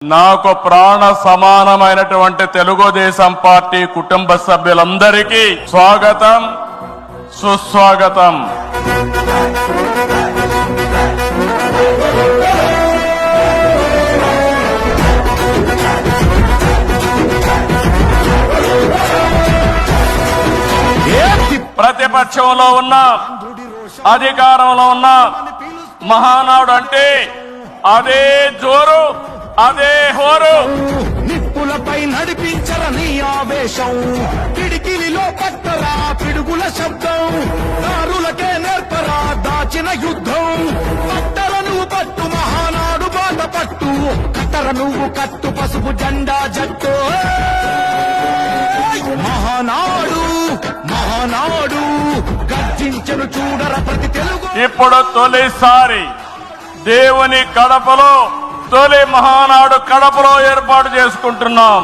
నాకు ప్రాణ సమానమైనటువంటి తెలుగుదేశం పార్టీ కుటుంబ సభ్యులందరికీ స్వాగతం, సుస్వాగతం. ప్రతిపక్షంలో ఉన్న అధికారంలో ఉన్న మహానాడు అంటే అదే జోరు, అదే హోరు. నిప్పులపై నడిపించరని ఆవేశం, కిడికిలిలో పట్టరా పిడుగుల శబ్దం, దారులకే నేర్పరా దాచిన యుద్ధం. పట్టర నువ్వు పట్టు మహానాడు బాట పట్టు, కట్టర నువ్వు కట్టు పసుపు జెండా జట్టు. మహానాడు మహానాడు గర్జించను చూడర ప్రతి తెలుగు. ఇప్పుడు తొలిసారి దేవుని కడపలో తొలి మహానాడు కడపలో ఏర్పాటు చేసుకుంటున్నాం.